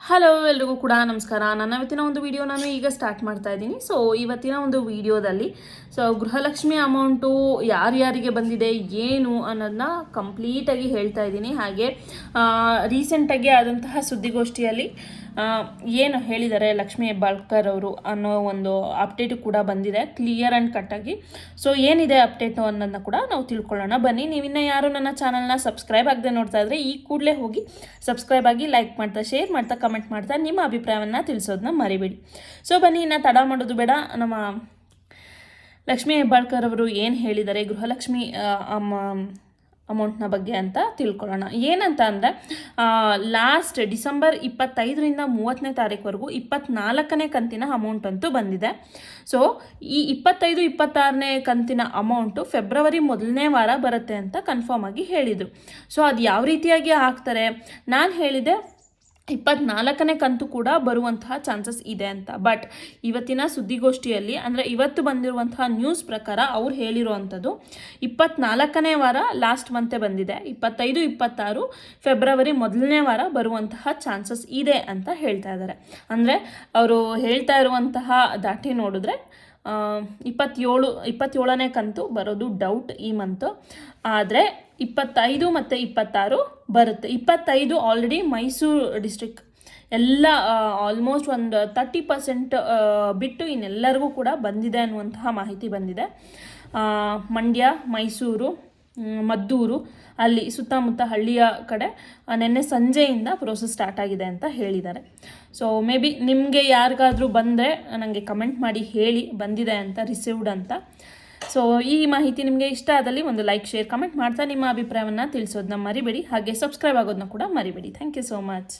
Hello ಎಲ್ರಿಗೂ ಕೂಡ ನಮಸ್ಕಾರ. ನನ್ನ ಇವತ್ತಿನ ಒಂದು ವಿಡಿಯೋ ನಾನು ಈಗ ಸ್ಟಾರ್ಟ್ ಮಾಡ್ತಾ ಇದ್ದೀನಿ. ಸೊ ಇವತ್ತಿನ ಒಂದು ವಿಡಿಯೋದಲ್ಲಿ ಗೃಹಲಕ್ಷ್ಮಿ ಅಮೌಂಟು ಯಾರ್ಯಾರಿಗೆ ಬಂದಿದೆ ಏನು ಅನ್ನೋದನ್ನ ಕಂಪ್ಲೀಟಾಗಿ ಹೇಳ್ತಾ ಇದ್ದೀನಿ. ಹಾಗೆ ರೀಸೆಂಟಾಗಿ ಆದಂತಹ ಸುದ್ದಿಗೋಷ್ಠಿಯಲ್ಲಿ ಏನು ಹೇಳಿದ್ದಾರೆ ಲಕ್ಷ್ಮೀ ಹೆಬ್ಬಾಳ್ಕರ್ ಅವರು ಅನ್ನೋ ಒಂದು ಅಪ್ಡೇಟು ಕೂಡ ಬಂದಿದೆ, ಕ್ಲಿಯರ್ ಆ್ಯಂಡ್ ಕಟ್ಟಾಗಿ. ಸೊ ಏನಿದೆ ಅಪ್ಡೇಟು ಅನ್ನೋದನ್ನ ಕೂಡ ನಾವು ತಿಳ್ಕೊಳ್ಳೋಣ ಬನ್ನಿ. ನೀವಿನ್ನ ಯಾರು ನನ್ನ ಚಾನಲ್ನ ಸಬ್ಸ್ಕ್ರೈಬ್ ಆಗದೆ ನೋಡ್ತಾ ಇದ್ರೆ ಈ ಕೂಡಲೇ ಹೋಗಿ ಸಬ್ಸ್ಕ್ರೈಬ್ ಆಗಿ, ಲೈಕ್ ಮಾಡ್ತಾ, ಶೇರ್ ಮಾಡ್ತಾ, ಕಮೆಂಟ್ ಮಾಡ್ತಾ ನಿಮ್ಮ ಅಭಿಪ್ರಾಯವನ್ನು ತಿಳಿಸೋದನ್ನ ಮರಿಬೇಡಿ. ಸೊ ಬನ್ನಿ, ಇನ್ನು ತಡ ಮಾಡೋದು ಬೇಡ. ನಮ್ಮ ಲಕ್ಷ್ಮೀ ಹೆಬ್ಬಾಳ್ಕರ್ ಅವರು ಏನು ಹೇಳಿದ್ದಾರೆ ಗೃಹಲಕ್ಷ್ಮಿ ಅಮೌಂಟ್ನ ಬಗ್ಗೆ ಅಂತ ತಿಳ್ಕೊಳ್ಳೋಣ. ಏನಂತ ಅಂದರೆ ಲಾಸ್ಟ್ ಡಿಸೆಂಬರ್ 25ರಿಂದ 30ನೇ ತಾರೀಕುವರೆಗೂ 24ನೇ ಕಂತಿನ ಅಮೌಂಟ್ ಅಂತೂ ಬಂದಿದೆ. ಸೊ ಈ 25-26ನೇ ಕಂತಿನ ಅಮೌಂಟು ಫೆಬ್ರವರಿ 1ನೇ ವಾರ ಬರುತ್ತೆ ಅಂತ ಕನ್ಫರ್ಮ್ ಆಗಿ ಹೇಳಿದರು. ಸೊ ಅದು ಯಾವ ರೀತಿಯಾಗಿ ಹಾಕ್ತಾರೆ, ನಾನು ಹೇಳಿದೆ 24ನೇ ಕಂತು ಕೂಡ ಬರುವಂತಹ ಚಾನ್ಸಸ್ ಇದೆ ಅಂತ. ಬಟ್ ಇವತ್ತಿನ ಸುದ್ದಿಗೋಷ್ಠಿಯಲ್ಲಿ ಅಂದರೆ ಇವತ್ತು ಬಂದಿರುವಂತಹ ನ್ಯೂಸ್ ಪ್ರಕಾರ ಅವ್ರು ಹೇಳಿರುವಂಥದ್ದು 24ನೇ ವಾರ ಲಾಸ್ಟ್ ಮಂತೇ ಬಂದಿದೆ, 25-26 ಫೆಬ್ರವರಿ 1ನೇ ವಾರ ಬರುವಂತಹ ಚಾನ್ಸಸ್ ಇದೆ ಅಂತ ಹೇಳ್ತಾ ಇದ್ದಾರೆ. ಅಂದರೆ ಅವರು ಹೇಳ್ತಾ ಇರುವಂತಹ ದಾಟಿ ನೋಡಿದ್ರೆ 27ನೇ ಕಂತು ಬರೋದು ಡೌಟ್ ಈ ಮಂತು. ಆದರೆ 25 ಮತ್ತು 26 ಬರುತ್ತೆ. 25 ಆಲ್ರೆಡಿ ಮೈಸೂರು ಡಿಸ್ಟ್ರಿಕ್ಟ್ ಎಲ್ಲ ಆಲ್ಮೋಸ್ಟ್ ಒಂದು 30% ಬಿಟ್ಟು ಇನ್ನೆಲ್ಲರಿಗೂ ಕೂಡ ಬಂದಿದೆ ಅನ್ನುವಂತಹ ಮಾಹಿತಿ ಬಂದಿದೆ. ಮಂಡ್ಯ, ಮೈಸೂರು, ಮದ್ದೂರು ಅಲ್ಲಿ ಸುತ್ತಮುತ್ತ ಹಳ್ಳಿಯ ಕಡೆ ನಿನ್ನೆ ಸಂಜೆಯಿಂದ ಪ್ರೋಸೆಸ್ ಸ್ಟಾರ್ಟ್ ಆಗಿದೆ ಅಂತ ಹೇಳಿದ್ದಾರೆ. ಸೊ ಮೇ ಬಿ ನಿಮಗೆ ಯಾರಿಗಾದರೂ ಬಂದರೆ ನನಗೆ ಕಮೆಂಟ್ ಮಾಡಿ ಹೇಳಿ ಬಂದಿದೆ ಅಂತ, ರಿಸೀವ್ಡ್ ಅಂತ. ಸೊ ಈ ಮಾಹಿತಿ ನಿಮಗೆ ಇಷ್ಟ ಆದಲ್ಲಿ ಒಂದು ಲೈಕ್, ಶೇರ್, ಕಮೆಂಟ್ ಮಾಡ್ತಾ ನಿಮ್ಮ ಅಭಿಪ್ರಾಯವನ್ನು ತಿಳಿಸೋದನ್ನ ಮರಿಬೇಡಿ. ಹಾಗೆ ಸಬ್ಸ್ಕ್ರೈಬ್ ಆಗೋದನ್ನ ಕೂಡ ಮರಿಬೇಡಿ. Thank you so much.